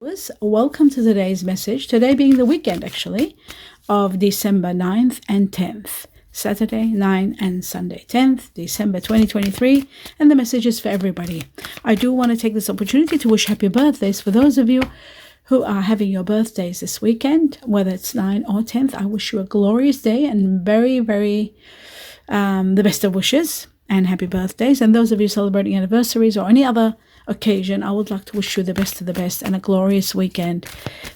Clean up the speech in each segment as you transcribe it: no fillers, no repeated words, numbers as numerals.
Welcome to today's message, today being the weekend actually of December 9th and 10th, Saturday 9 and Sunday 10th, December 2023, and the message is for everybody. I do want to take this opportunity to wish happy birthdays for those of you who are having your birthdays this weekend, whether it's 9 or 10th. I wish you a glorious day and very, very the best of wishes and happy birthdays. And those of you celebrating anniversaries or any other occasion, I would like to wish you the best of the best and a glorious weekend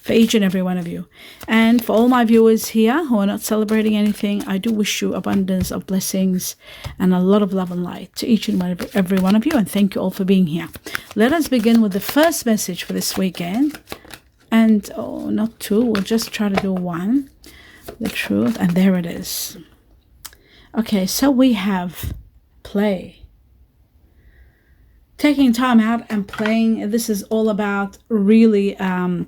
for each and every one of you. And for all my viewers here who are not celebrating anything, I do wish you abundance of blessings and a lot of love and light to each and every one of you. And thank you all for being here. Let us begin with the first message for this weekend. And not two, we'll just try to do one. The truth, and there it is. Okay, so we have play. Taking time out and playing. This is all about really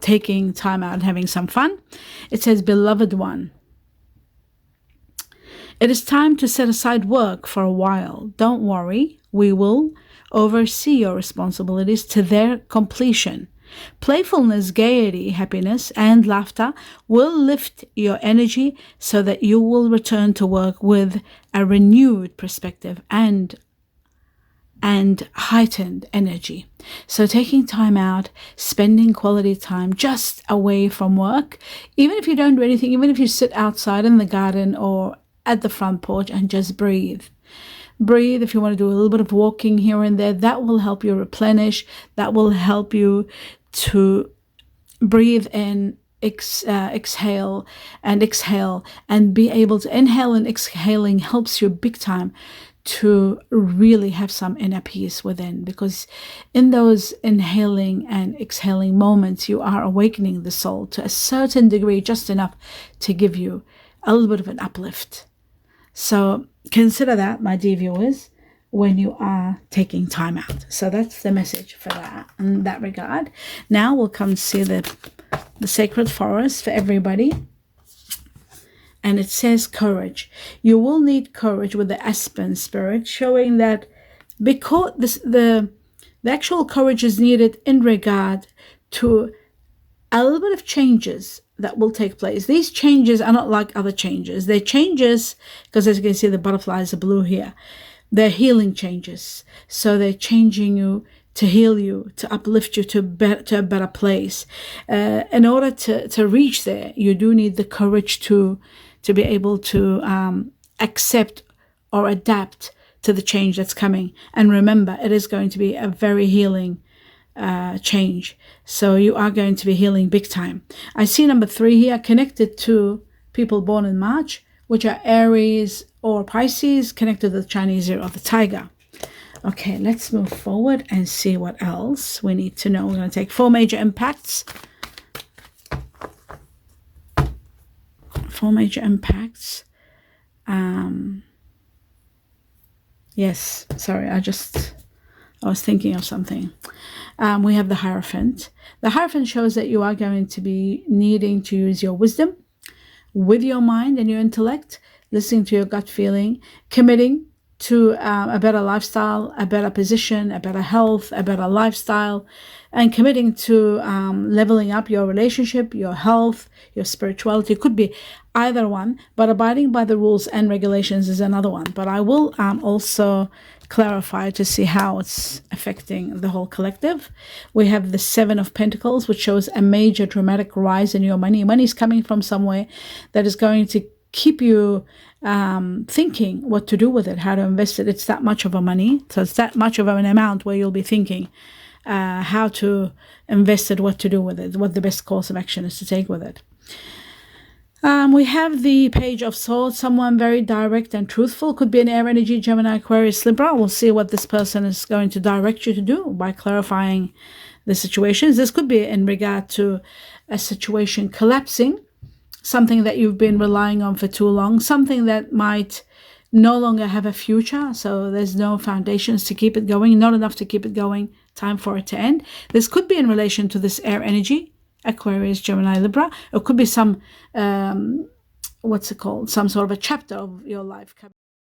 taking time out and having some fun. It says, beloved one, it is time to set aside work for a while. Don't worry, we will oversee your responsibilities to their completion. Playfulness, gaiety, happiness, and laughter will lift your energy so that you will return to work with a renewed perspective and heightened energy. So taking time out, spending quality time just away from work, even if you don't do anything, even if you sit outside in the garden or at the front porch and just breathe. Breathe. If you want to do a little bit of walking here and there, that will help you replenish. That will help you to breathe in, exhale and be able to inhale, and exhaling helps you big time to really have some inner peace within, because in those inhaling and exhaling moments, you are awakening the soul to a certain degree, just enough to give you a little bit of an uplift. So consider that, my dear viewers, when you are taking time out. So that's the message for that in that regard. Now we'll come see the sacred forest for everybody. And it says courage. You will need courage with the Aspen spirit, showing that because the actual courage is needed in regard to a little bit of changes that will take place. These changes are not like other changes. They're changes, because as you can see, the butterflies are blue here. They're healing changes. So they're changing you to heal you, to uplift you to a better place. In order to reach there, you do need the courage to be able to accept or adapt to the change that's coming. And remember, it is going to be a very healing change. So you are going to be healing big time. I see number 3 here, connected to people born in March, which are Aries or Pisces, connected to the Chinese year of the tiger. Okay, let's move forward and see what else we need to know. We're going to take 4 major impacts. 4 major impacts. Yes, sorry, I was thinking of something. We have the Hierophant. The Hierophant shows that you are going to be needing to use your wisdom with your mind and your intellect, listening to your gut feeling, committing to a better lifestyle, a better position, a better health, a better lifestyle, and committing to leveling up your relationship, your health, your spirituality. It could be either one, but abiding by the rules and regulations is another one. But I will also clarify to see how it's affecting the whole collective. We have the 7 of Pentacles, which shows a major dramatic rise in your money. Money is coming from somewhere that is going to keep you thinking what to do with it, how to invest it. It's that much of a money, so it's that much of an amount where you'll be thinking how to invest it, what to do with it, what the best course of action is to take with it. We have the Page of Swords, someone very direct and truthful. Could be an air energy, Gemini, Aquarius, Libra. We'll see what this person is going to direct you to do by clarifying the situations. This could be in regard to a situation collapsing, something that you've been relying on for too long, something that might no longer have a future, so there's no foundations to keep it going, not enough to keep it going, time for it to end. This could be in relation to this air energy, Aquarius, Gemini, Libra. It could be some, some sort of a chapter of your life.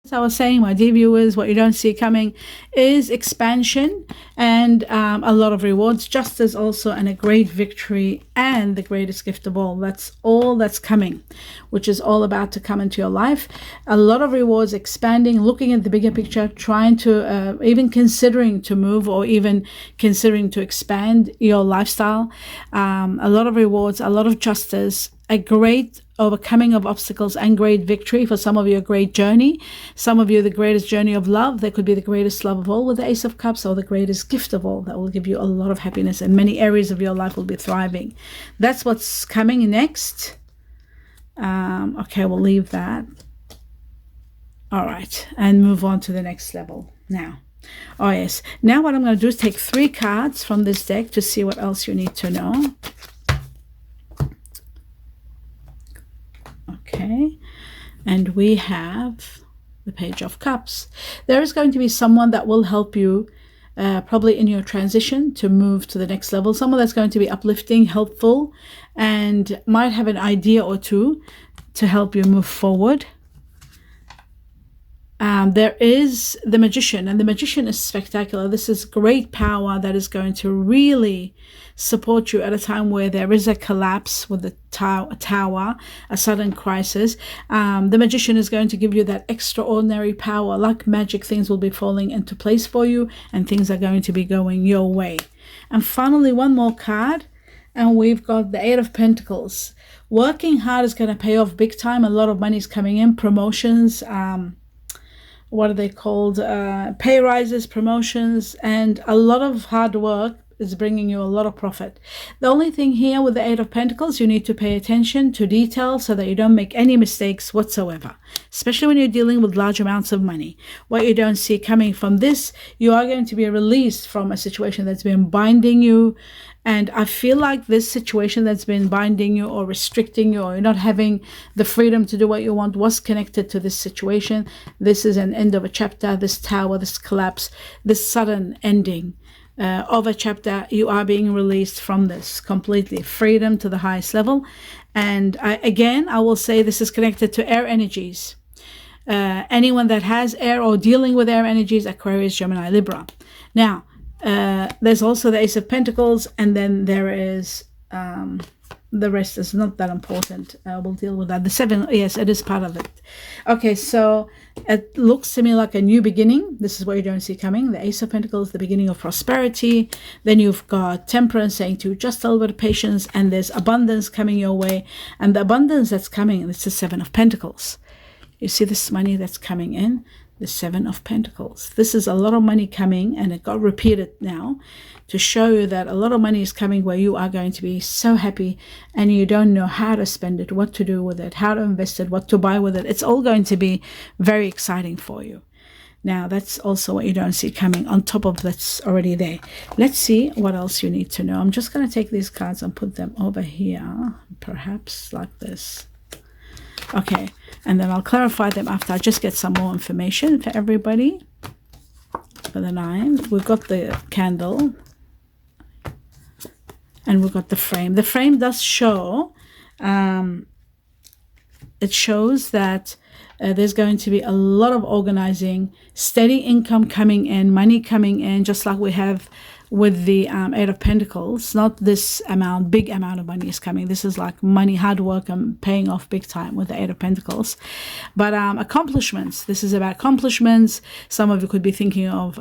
As I was saying, my dear viewers, what you don't see coming is expansion and a lot of rewards, justice also, and a great victory, and the greatest gift of all. That's all that's coming, which is all about to come into your life. A lot of rewards, expanding, looking at the bigger picture, trying to even considering to move or even considering to expand your lifestyle. A lot of rewards, a lot of justice, a great overcoming of obstacles and great victory. For some of you, a great journey. Some of you, the greatest journey of love. That could be the greatest love of all with the Ace of Cups, or the greatest gift of all that will give you a lot of happiness, and many areas of your life will be thriving. That's what's coming next. Okay, we'll leave that. All right, and move on to the next level now. Oh yes, now what I'm going to do is take 3 cards from this deck to see what else you need to know. Okay, and we have the Page of Cups. There is going to be someone that will help you probably in your transition to move to the next level. Someone that's going to be uplifting, helpful, and might have an idea or two to help you move forward. There is the Magician, and the Magician is spectacular. This is great power that is going to really support you at a time where there is a collapse with the tower, a sudden crisis. The Magician is going to give you that extraordinary power. Like magic, things will be falling into place for you, and things are going to be going your way. And finally, one more card, and we've got the 8 of Pentacles. Working hard is going to pay off big time. A lot of money is coming in, promotions, what are they called? Pay rises, promotions, and a lot of hard work is bringing you a lot of profit. The only thing here with the 8 of Pentacles, you need to pay attention to detail so that you don't make any mistakes whatsoever, especially when you're dealing with large amounts of money. What you don't see coming from this, you are going to be released from a situation that's been binding you. And I feel like this situation that's been binding you or restricting you, or you're not having the freedom to do what you want, was connected to this situation. This is an end of a chapter, this tower, this collapse, this sudden ending of a chapter. You are being released from this completely. Freedom to the highest level. And I will say this is connected to air energies. Anyone that has air or dealing with air energies, Aquarius, Gemini, Libra. Now, there's also the Ace of Pentacles, and then there is the rest is not that important. We'll deal with that. The 7, yes, it is part of it. Okay, so it looks to me like a new beginning. This is what you don't see coming. The Ace of Pentacles, the beginning of prosperity. Then you've got Temperance saying to just a little bit of patience, and there's abundance coming your way. And the abundance that's coming, it's the 7 of Pentacles. You see this money that's coming in? The 7 of Pentacles. This is a lot of money coming, and it got repeated now to show you that a lot of money is coming where you are going to be so happy, and you don't know how to spend it, what to do with it, how to invest it, what to buy with it. It's all going to be very exciting for you. Now, that's also what you don't see coming on top of that's already there. Let's see what else you need to know. I'm just going to take these cards and put them over here, perhaps like this. Okay, and then I'll clarify them after I just get some more information for everybody. For the 9, we've got the candle, and we've got the frame. The frame does show, it shows that there's going to be a lot of organizing, steady income coming in, money coming in, just like we have with the 8 of Pentacles. Not this amount, big amount of money is coming. This is like money, hard work, and paying off big time with the 8 of Pentacles. But accomplishments, this is about accomplishments. Some of you could be thinking of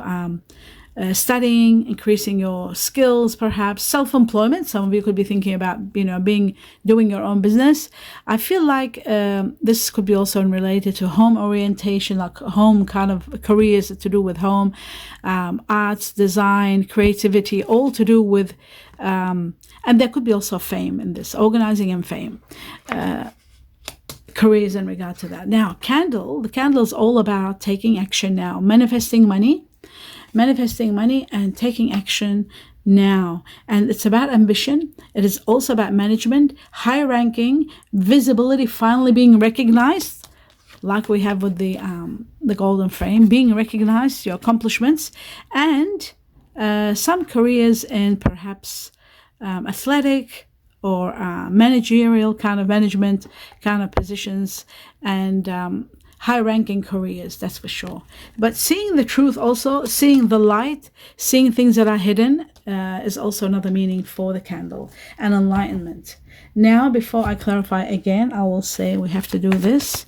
studying, increasing your skills, perhaps self-employment. Some of you could be thinking about, doing your own business. I feel like this could be also related to home orientation, like home kind of careers to do with home, arts, design, creativity, all to do with, and there could be also fame in this, organizing and fame. Careers in regard to that. Now, the candle is all about taking action now, manifesting money and taking action now. And it's about ambition. It is also about management, high ranking, visibility, finally being recognized, like we have with the golden frame, being recognized, your accomplishments, and some careers in perhaps athletic or managerial kind of management kind of positions, and high-ranking careers, that's for sure. But seeing the truth also, seeing the light, seeing things that are hidden is also another meaning for the candle, and enlightenment. Now, before I clarify again, I will say we have to do this.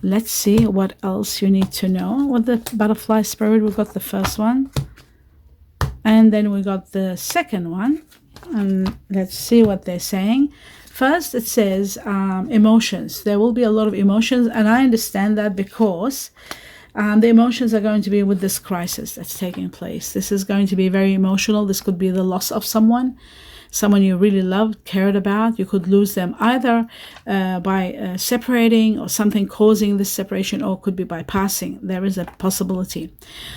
Let's see what else you need to know. What the butterfly spirit, we got the first one. And then we got the second one. And let's see what they're saying. First, it says emotions. There will be a lot of emotions, and I understand that because the emotions are going to be with this crisis that's taking place. This is going to be very emotional. This could be the loss of someone you really loved, cared about. You could lose them either by separating or something causing this separation, or could be by passing. There is a possibility.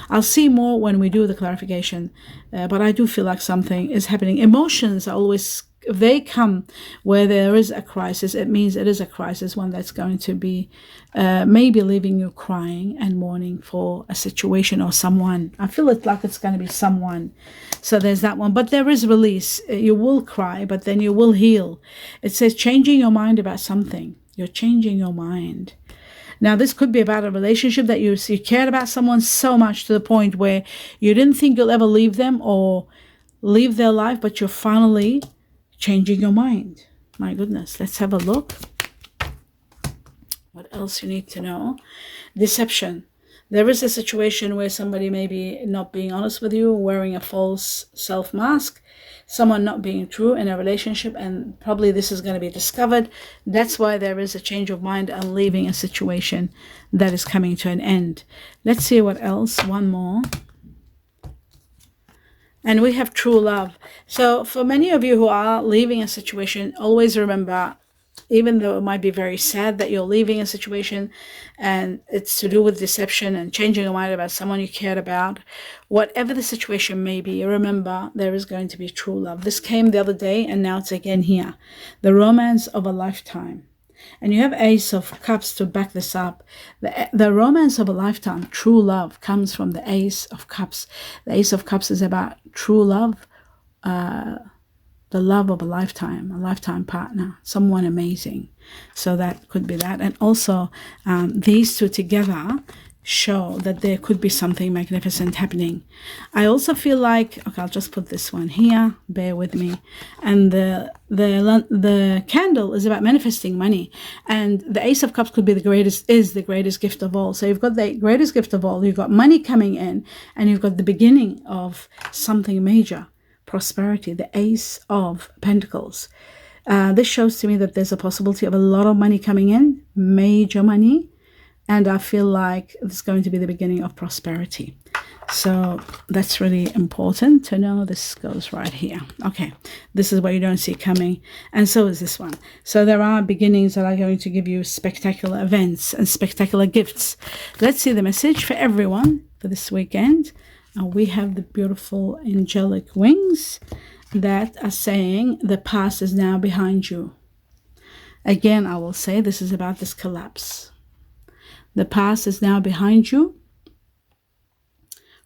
I'll see more when we do the clarification, but I do feel like something is happening. Emotions are always, if they come where there is a crisis, it means it is a crisis, one that's going to be maybe leaving you crying and mourning for a situation or someone. I feel it like it's going to be someone. So there's that one. But there is release. You will cry, but then you will heal. It says changing your mind about something. You're changing your mind. Now, this could be about a relationship that you cared about someone so much to the point where you didn't think you'll ever leave them or leave their life, but you're finally changing your mind. My goodness, let's have a look. What else you need to know? Deception. There is a situation where somebody may be not being honest with you, wearing a false self-mask, someone not being true in a relationship, and probably this is going to be discovered. That's why there is a change of mind and leaving a situation that is coming to an end. Let's see what else. One more. And we have true love. So for many of you who are leaving a situation, always remember, even though it might be very sad that you're leaving a situation and it's to do with deception and changing your mind about someone you cared about, whatever the situation may be, remember there is going to be true love. This came the other day and now it's again here. The romance of a lifetime. And you have Ace of Cups to back this up. The romance of a lifetime, true love, comes from the Ace of Cups. The Ace of Cups is about true love, the love of a lifetime partner, someone amazing. So that could be that. And also these two together show that there could be something magnificent happening. I also feel like, okay, I'll just put this one here, bear with me. And the candle is about manifesting money, and the Ace of Cups could be the greatest gift of all. So you've got the greatest gift of all, you've got money coming in, and you've got the beginning of something major, prosperity, the Ace of Pentacles. This shows to me that there's a possibility of a lot of money coming in, major money, and I feel like it's going to be the beginning of prosperity. So that's really important to know. This goes right here. Okay, this is what you don't see coming, and so is this one. So there are beginnings that are going to give you spectacular events and spectacular gifts. Let's see the message for everyone for this weekend. We have the beautiful angelic wings that are saying the past is now behind you. Again, I will say this is about this collapse. The past is now behind you.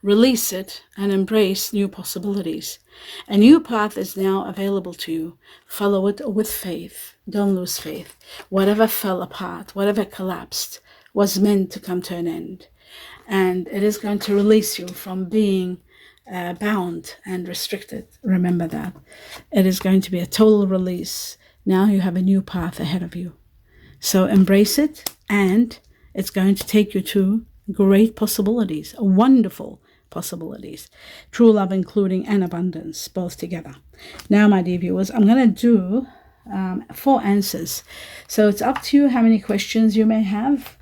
Release it and embrace new possibilities. A new path is now available to you. Follow it with faith. Don't lose faith. Whatever fell apart, whatever collapsed, was meant to come to an end. And it is going to release you from being bound and restricted. Remember that. It is going to be a total release. Now you have a new path ahead of you. So embrace it, and it's going to take you to great possibilities, wonderful possibilities. True love, including, and abundance, both together. Now, my dear viewers, I'm going to do 4 answers. So it's up to you how many questions you may have.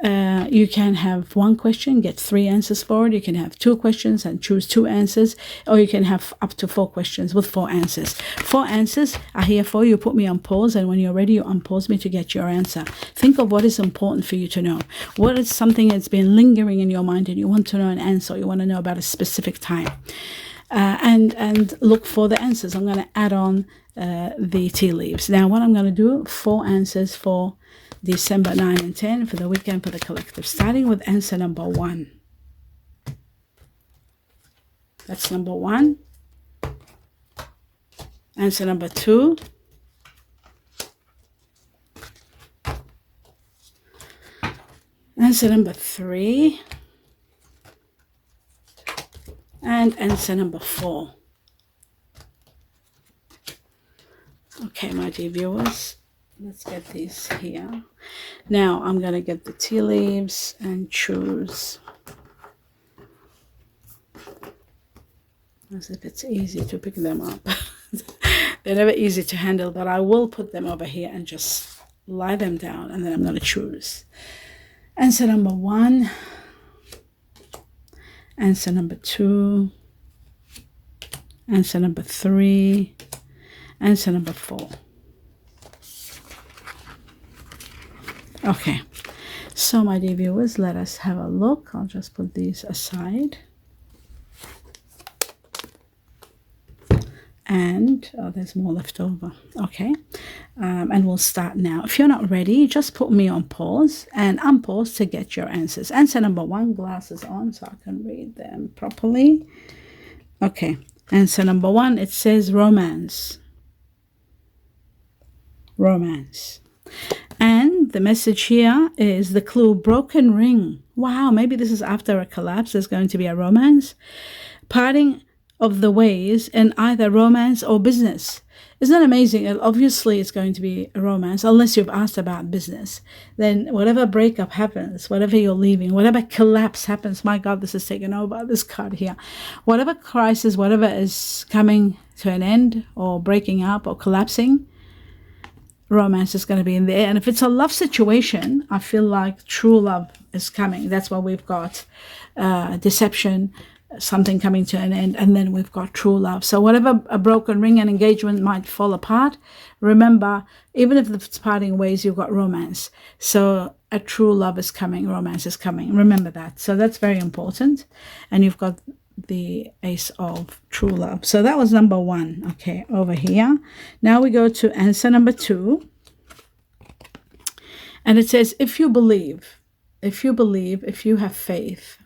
You can have 1 question, get 3 answers for it. You can have 2 questions and choose 2 answers, or you can have up to 4 questions with 4 answers. 4 answers are here for you. Put me on pause, and when you're ready, you unpause me to get your answer. Think of what is important for you to know. What is something that's been lingering in your mind and you want to know an answer, or you want to know about a specific time. And look for the answers. I'm going to add on the tea leaves. Now, what I'm going to do, 4 answers for December 9 and 10 for the weekend for the collective, starting with answer number 1. That's number 1. Answer number 2. Answer number 3. And answer number 4. Okay, my dear viewers, let's get these here. Now I'm going to get the tea leaves and choose. As if it's easy to pick them up. They're never easy to handle, but I will put them over here and just lie them down, and then I'm going to choose. Answer number 1. Answer number 2. Answer number 3. Answer number 4. Okay, so my dear viewers, let us have a look. I'll just put these aside. And there's more left over. Okay, and we'll start now. If you're not ready, just put me on pause and unpause to get your answers. Answer number 1, glasses on so I can read them properly. Okay, answer number 1, it says romance. Romance. And the message here is the clue, broken ring. Wow, maybe this is after a collapse. There's going to be a romance. Parting of the ways in either romance or business. Isn't that amazing? Obviously, it's going to be a romance, unless you've asked about business. Then whatever breakup happens, whatever you're leaving, whatever collapse happens, my God, this is taken over, this card here. Whatever crisis, whatever is coming to an end or breaking up or collapsing, romance is going to be in there. And if it's a love situation, I feel like true love is coming. That's why we've got deception, something coming to an end, and then we've got true love. So whatever a broken ring and engagement might fall apart, remember, even if it's parting ways, you've got romance. So a true love is coming, romance is coming. Remember that. So that's very important. And you've got the Ace of True Love. So that was number 1. Okay, over here. Now we go to answer number 2. And it says, if you believe, if you have faith,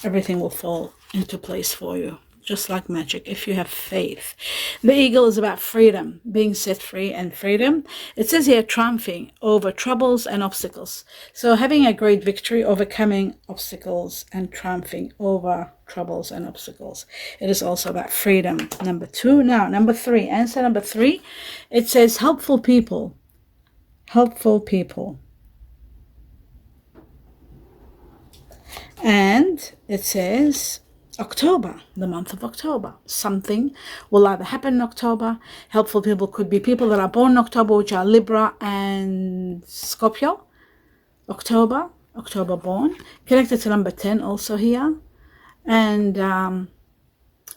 everything will fall into place for you, just like magic, if you have faith. The eagle is about freedom, being set free and freedom. It says here, triumphing over troubles and obstacles. So having a great victory, overcoming obstacles and triumphing over troubles and obstacles. It is also about freedom, number 2. Now, number 3, answer number 3, it says helpful people. Helpful people. And it says October, the month of October. Something will either happen in October. Helpful people could be people that are born in October, which are Libra and Scorpio. October born. Connected to number 10 also here. And,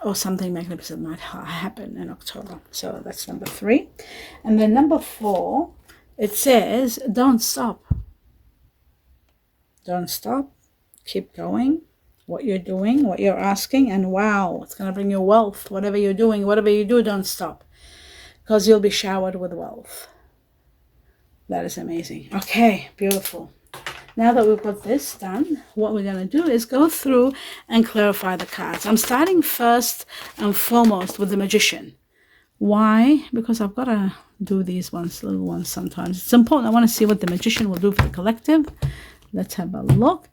or something magnificent might happen in October. So that's number 3. And then number 4, it says, don't stop. Don't stop. Keep going, what you're doing, what you're asking, and wow, it's going to bring you wealth. Whatever you're doing, whatever you do, don't stop, because you'll be showered with wealth. That is amazing. Okay, beautiful. Now that we've got this done, what we're going to do is go through and clarify the cards. I'm starting first and foremost with the Magician. Why? Because I've got to do these little ones sometimes. It's important. I want to see what the Magician will do for the collective. Let's have a look.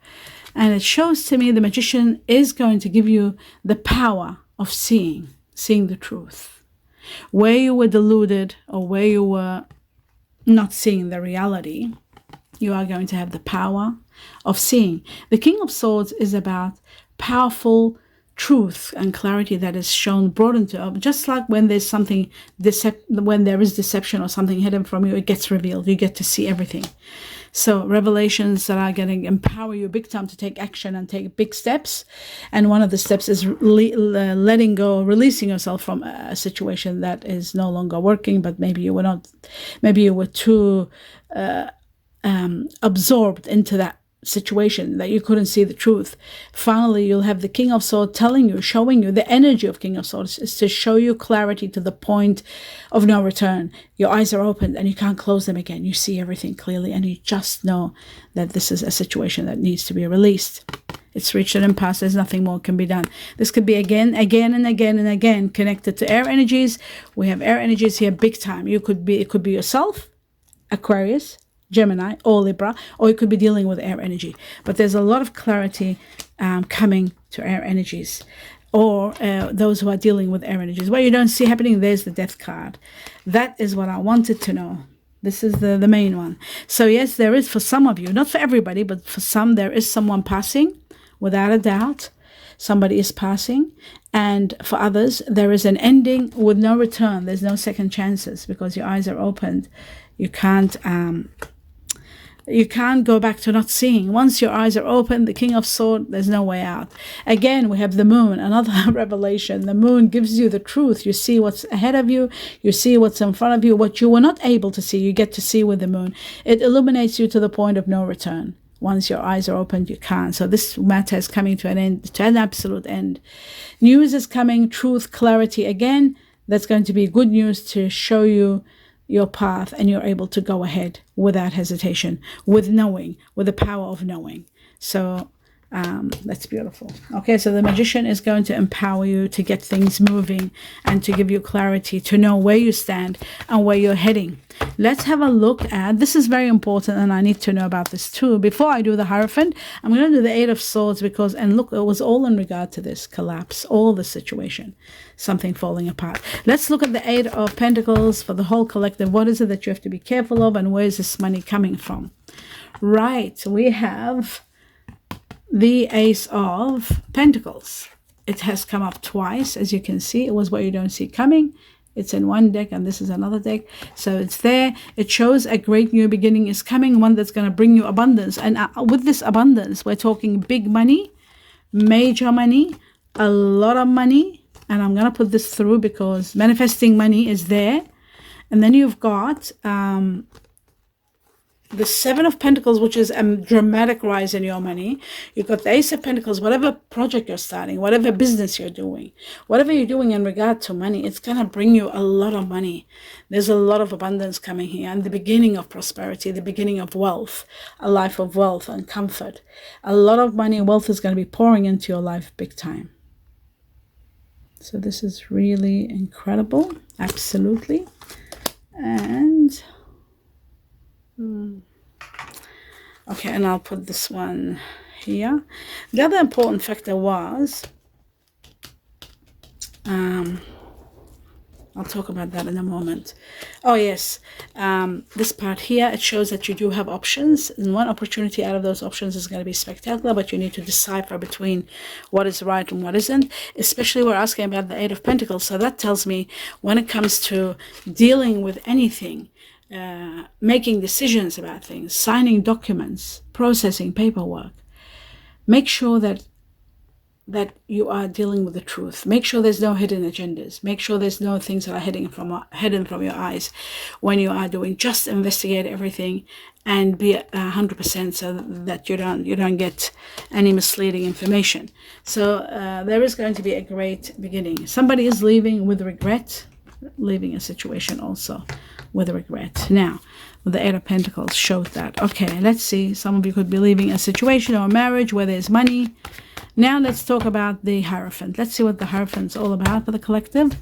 And it shows to me the Magician is going to give you the power of seeing the truth. Where you were deluded or where you were not seeing the reality, you are going to have the power of seeing. The King of Swords is about powerful truth and clarity that is shown, brought into, just like when there's something, when there is deception or something hidden from you, it gets revealed. You get to see everything. So revelations that are going to empower you big time to take action and take big steps. And one of the steps is letting go, releasing yourself from a situation that is no longer working, but maybe you were too absorbed into that situation that you couldn't see the truth. Finally, you'll have the King of Swords telling you, showing you, the energy of King of Swords is to show you clarity to the point of no return. Your eyes are opened and you can't close them again. You see everything clearly and you just know that this is a situation that needs to be released. It's reached an impasse. There's nothing more can be done. This could be again and again connected to air energies. We have air energies here big time. It could be yourself, Aquarius, Gemini or Libra, or you could be dealing with air energy. But there's a lot of clarity coming to air energies, or those who are dealing with air energies. What you don't see happening, there's the death card. That is what I wanted to know. This is the main one. So yes, there is, for some of you, not for everybody, but for some, there is someone passing, without a doubt. Somebody is passing. And for others, there is an ending with no return. There's no second chances because your eyes are opened. You can't go back to not seeing. Once your eyes are open, the King of Swords, there's no way out. Again, we have the moon, another revelation. The moon gives you the truth. You see what's ahead of you. You see what's in front of you. What you were not able to see, you get to see with the moon. It illuminates you to the point of no return. Once your eyes are opened, you can't. So this matter is coming to an end, to an absolute end. News is coming, truth, clarity. Again, that's going to be good news to show you your path, and you're able to go ahead without hesitation, with knowing, with the power of knowing. So that's beautiful. Okay, so the Magician is going to empower you to get things moving and to give you clarity, to know where you stand and where you're heading. Let's have a look at, this is very important, and I need to know about this too. Before I do the Hierophant, I'm going to do the Eight of Swords because, and look, it was all in regard to this collapse, all the situation, something falling apart. Let's look at the Eight of Pentacles for the whole collective. What is it that you have to be careful of, and where is this money coming from? Right, we have the Ace of Pentacles. It has come up twice, as you can see. It was what you don't see coming. It's in one deck, and this is another deck. So it's there. It shows a great new beginning is coming, one that's going to bring you abundance. And with this abundance, we're talking big money, major money, a lot of money. And I'm going to put this through because manifesting money is there. And then you've got the Seven of Pentacles, which is a dramatic rise in your money. You've got the Ace of Pentacles, whatever project you're starting, whatever business you're doing, whatever you're doing in regard to money, it's going to bring you a lot of money. There's a lot of abundance coming here, and the beginning of prosperity, the beginning of wealth, a life of wealth and comfort. A lot of money and wealth is going to be pouring into your life big time. So this is really incredible. Absolutely. And okay, and I'll put this one here. The other important factor was, I'll talk about that in a moment. Oh yes, this part here, it shows that you do have options, and one opportunity out of those options is going to be spectacular, but you need to decipher between what is right and what isn't. Especially we're asking about the Eight of Pentacles, so that tells me when it comes to dealing with anything, making decisions about things, signing documents, processing paperwork, make sure that you are dealing with the truth. Make sure there's no hidden agendas. Make sure there's no things that are hidden from your eyes when you are doing. Just investigate everything and be 100% so that you don't get any misleading information. So there is going to be a great beginning. Somebody is leaving with regret, leaving a situation also with regret. Now, with the Eight of Pentacles showed that. Okay, let's see. Some of you could be leaving a situation or a marriage where there's money. Now let's talk about the Hierophant. Let's see what the Hierophant's all about for the collective.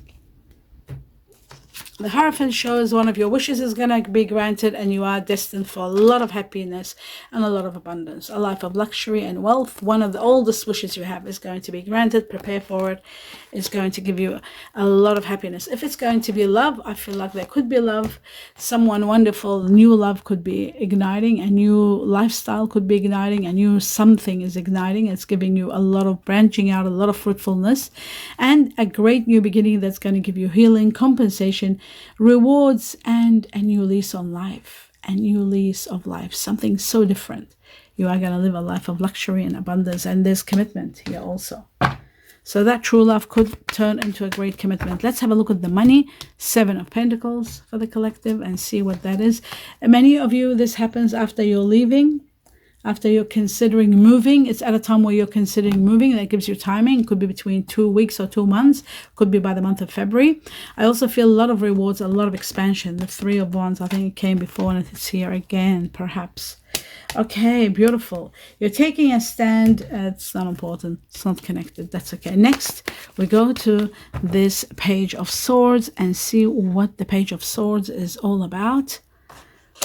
The Hierophant shows one of your wishes is going to be granted, and you are destined for a lot of happiness and a lot of abundance. A life of luxury and wealth. One of the oldest wishes you have is going to be granted. Prepare for it. It's going to give you a lot of happiness. If it's going to be love, I feel like there could be love. Someone wonderful, new love could be igniting. A new lifestyle could be igniting. A new something is igniting. It's giving you a lot of branching out, a lot of fruitfulness, and a great new beginning that's going to give you healing, compensation, rewards, and a new lease on life. A new lease of life. Something so different. You are going to live a life of luxury and abundance, and there's commitment here also. So that true love could turn into a great commitment. Let's have a look at the money. Seven of Pentacles for the collective and see what that is. Many of you, this happens after you're leaving, after you're considering moving. It's at a time where you're considering moving. That gives you timing. It could be between 2 weeks or 2 months. Could be by the month of February. I also feel a lot of rewards, a lot of expansion. The Three of Wands, I think it came before and it's here again, perhaps. Okay, beautiful. You're taking a stand. It's not important. It's not connected. That's okay. Next, we go to this Page of Swords and see what the Page of Swords is all about.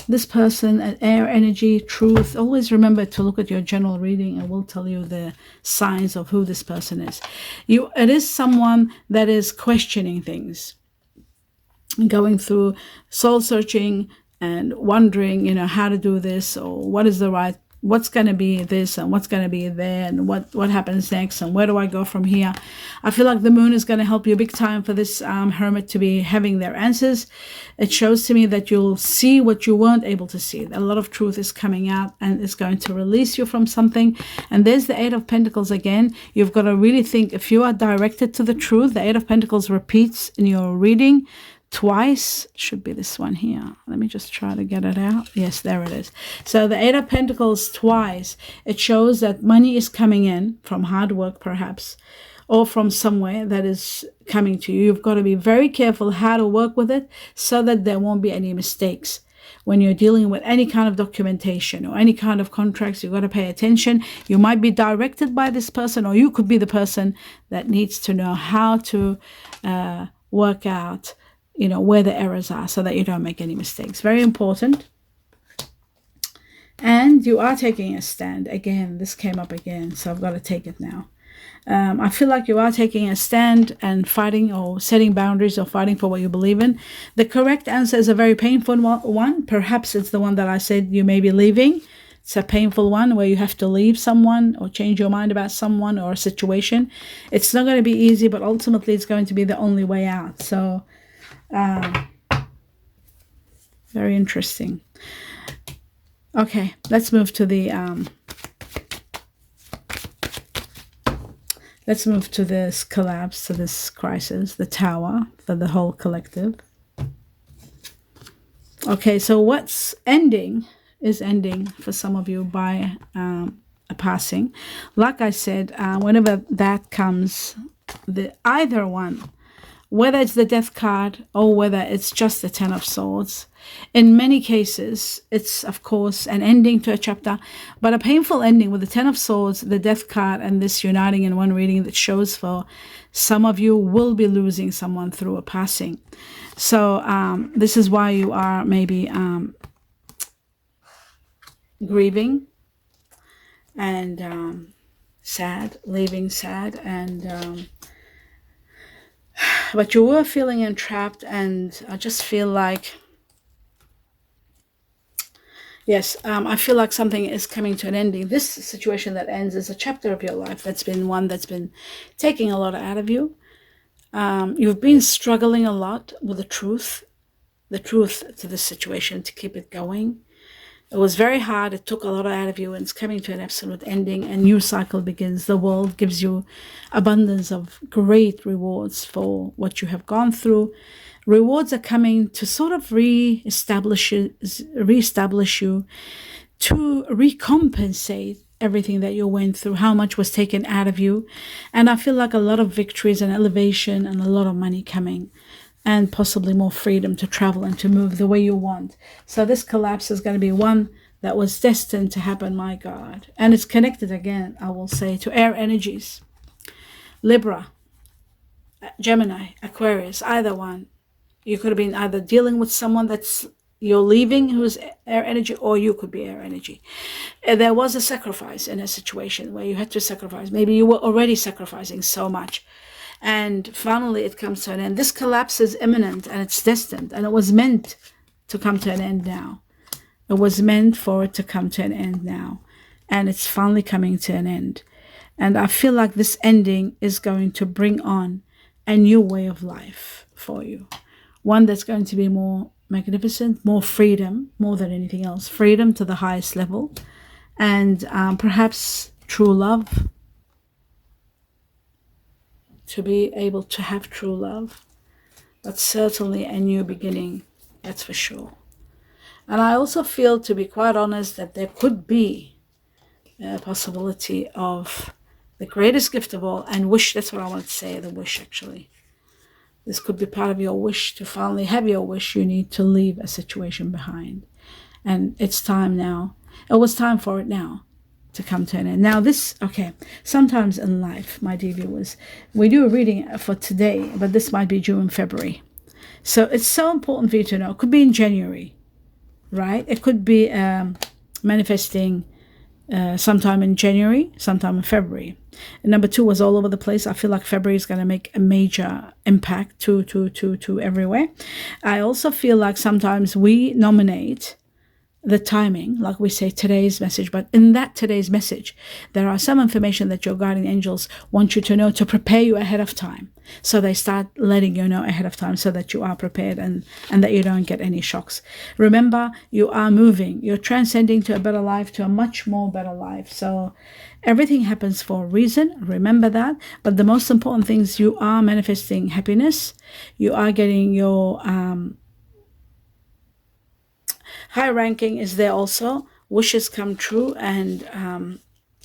This person, air energy, truth. Always remember to look at your general reading. It will tell you the signs of who this person is. It is someone that is questioning things, going through soul searching and wondering, how to do this, or what's going to be this and what's going to be there, and what happens next, and where do I go from here. I feel like the moon is going to help you big time for this hermit to be having their answers. It shows to me that you'll see what you weren't able to see. A lot of truth is coming out and it's going to release you from something. And there's the Eight of Pentacles again. You've got to really think, if you are directed to the truth, the Eight of Pentacles repeats in your reading twice. Should be this one here. Let me just try to get it out. Yes, there it is. So the Eight of Pentacles twice, it shows that money is coming in from hard work perhaps, or from somewhere that is coming to you. You've got to be very careful how to work with it so that there won't be any mistakes. When you're dealing with any kind of documentation or any kind of contracts, you've got to pay attention. You might be directed by this person, or you could be the person that needs to know how to work out where the errors are so that you don't make any mistakes. Very important. And you are taking a stand. Again, this came up again, so I've got to take it now. I feel like you are taking a stand and fighting or setting boundaries or fighting for what you believe in. The correct answer is a very painful one. Perhaps it's the one that I said you may be leaving. It's a painful one where you have to leave someone or change your mind about someone or a situation. It's not going to be easy, but ultimately it's going to be the only way out. So very interesting. Okay, let's move to the let's move to this collapse, to this crisis, the Tower, for the whole collective. Okay, so what's ending is ending for some of you by a passing. Like I said, whenever that comes, either one, whether it's the Death card or whether it's just the Ten of Swords, in many cases, it's, of course, an ending to a chapter, but a painful ending with the Ten of Swords, the Death card, and this uniting in one reading that shows for some of you will be losing someone through a passing. So this is why you are maybe grieving and sad, leaving sad, and but you were feeling entrapped, and I just feel like, yes, I feel like something is coming to an ending. This situation that ends is a chapter of your life that's been one that's been taking a lot out of you. You've been struggling a lot with the truth to this situation, to keep it going. It was very hard. It took a lot out of you, and it's coming to an absolute ending. A new cycle begins. The world gives you abundance of great rewards for what you have gone through. Rewards are coming to sort of reestablish you, to recompensate everything that you went through, how much was taken out of you. And I feel like a lot of victories and elevation and a lot of money coming, and possibly more freedom to travel and to move the way you want. So this collapse is going to be one that was destined to happen, my God. And it's connected again, I will say, to air energies. Libra, Gemini, Aquarius, either one. You could have been either dealing with someone that's you're leaving who's air energy, or you could be air energy. There was a sacrifice in a situation where you had to sacrifice. Maybe you were already sacrificing so much. And finally it comes to an end. This collapse is imminent and it's destined, and it was meant to come to an end now. It was meant for it to come to an end now. And it's finally coming to an end. And I feel like this ending is going to bring on a new way of life for you. One that's going to be more magnificent, more freedom, more than anything else. Freedom to the highest level. And perhaps true love. To be able to have true love, but certainly a new beginning, that's for sure. And I also feel, to be quite honest, that there could be a possibility of the greatest gift of all, and wish, that's what I want to say, the wish actually. This could be part of your wish. To finally have your wish, you need to leave a situation behind. And it's time now. It was time for it now to come to an end. Now this, okay, sometimes in life, my dear viewers, we do a reading for today, but this might be due in February. So it's so important for you to know. It could be in January. right? It could be manifesting sometime in January, sometime in February. And number 2 was all over the place. I feel like February is going to make a major impact to everywhere. I also feel like sometimes we nominate the timing, like we say today's message, but in that today's message, there are some information that your guardian angels want you to know to prepare you ahead of time. So they start letting you know ahead of time so that you are prepared and that you don't get any shocks. Remember, you are moving, you're transcending to a better life, to a much more better life. So everything happens for a reason. Remember that. But the most important thing is you are manifesting happiness. You are getting your high ranking is there also. Wishes come true, and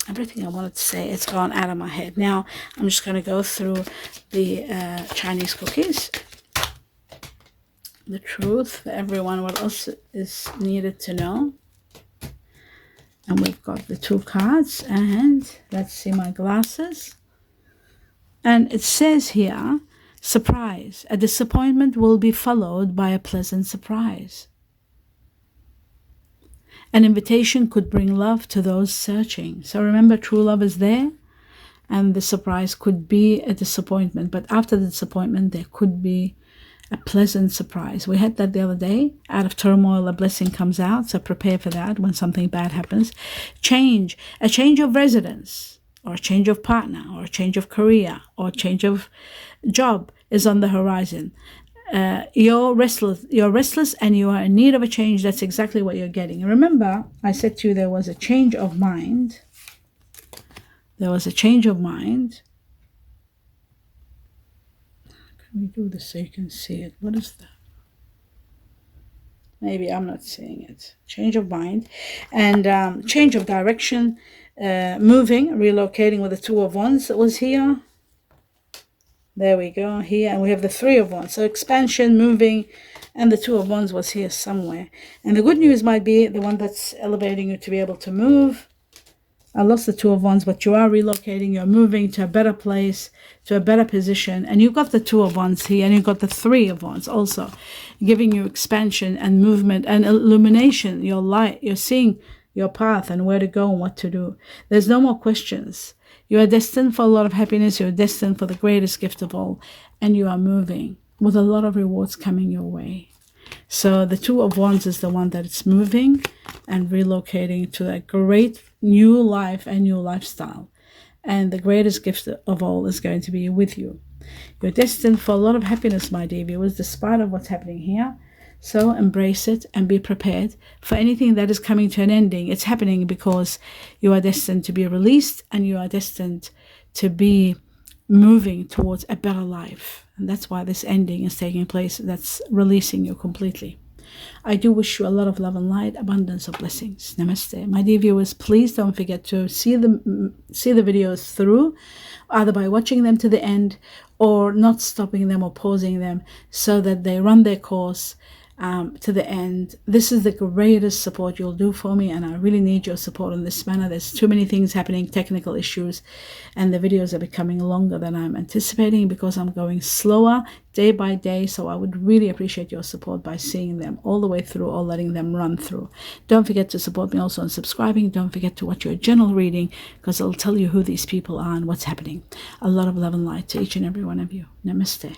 everything I wanted to say, it's gone out of my head. Now, I'm just going to go through the Chinese cookies. The truth for everyone, what else is needed to know. And we've got the 2 cards, and let's see my glasses. And it says here, surprise. A disappointment will be followed by a pleasant surprise. An invitation could bring love to those searching. So remember, true love is there, and the surprise could be a disappointment. But after the disappointment, there could be a pleasant surprise. We had that the other day. Out of turmoil, a blessing comes out. So prepare for that when something bad happens. Change, a change of residence, or a change of partner, or a change of career, or a change of job is on the horizon. You're restless and you are in need of a change. That's exactly what you're getting. Remember, I said to you there was a change of mind. There was a change of mind. Can we do this so you can see it? What is that? Maybe I'm not seeing it. Change of mind and change of direction, moving, relocating with the 2 of Wands that was here. There we go, here, and we have the 3 of Wands. So expansion, moving, and the 2 of Wands was here somewhere. And the good news might be the one that's elevating you to be able to move. I lost the 2 of Wands, but you are relocating, you're moving to a better place, to a better position. And you've got the 2 of Wands here, and you've got the 3 of Wands also, giving you expansion and movement and illumination, your light. You're seeing your path and where to go and what to do. There's no more questions. You are destined for a lot of happiness. You're destined for the greatest gift of all. And you are moving with a lot of rewards coming your way. So the 2 of Wands is the one that it's moving and relocating to a great new life and new lifestyle. And the greatest gift of all is going to be with you. You're destined for a lot of happiness, my dear viewers, despite of what's happening here. So embrace it and be prepared for anything that is coming to an ending. It's happening because you are destined to be released and you are destined to be moving towards a better life. And that's why this ending is taking place. That's releasing you completely. I do wish you a lot of love and light, abundance of blessings. Namaste. My dear viewers, please don't forget to see the videos through, either by watching them to the end or not stopping them or pausing them, so that they run their course to the end. This is the greatest support you'll do for me, and I really need your support in this manner. There's too many things happening, technical issues, and the videos are becoming longer than I'm anticipating because I'm going slower day by day. So I would really appreciate your support by seeing them all the way through or letting them run through. Don't forget to support me also in subscribing. Don't forget to watch your journal reading, because it'll tell you who these people are and what's happening. A lot of love and light to each and every one of you. Namaste.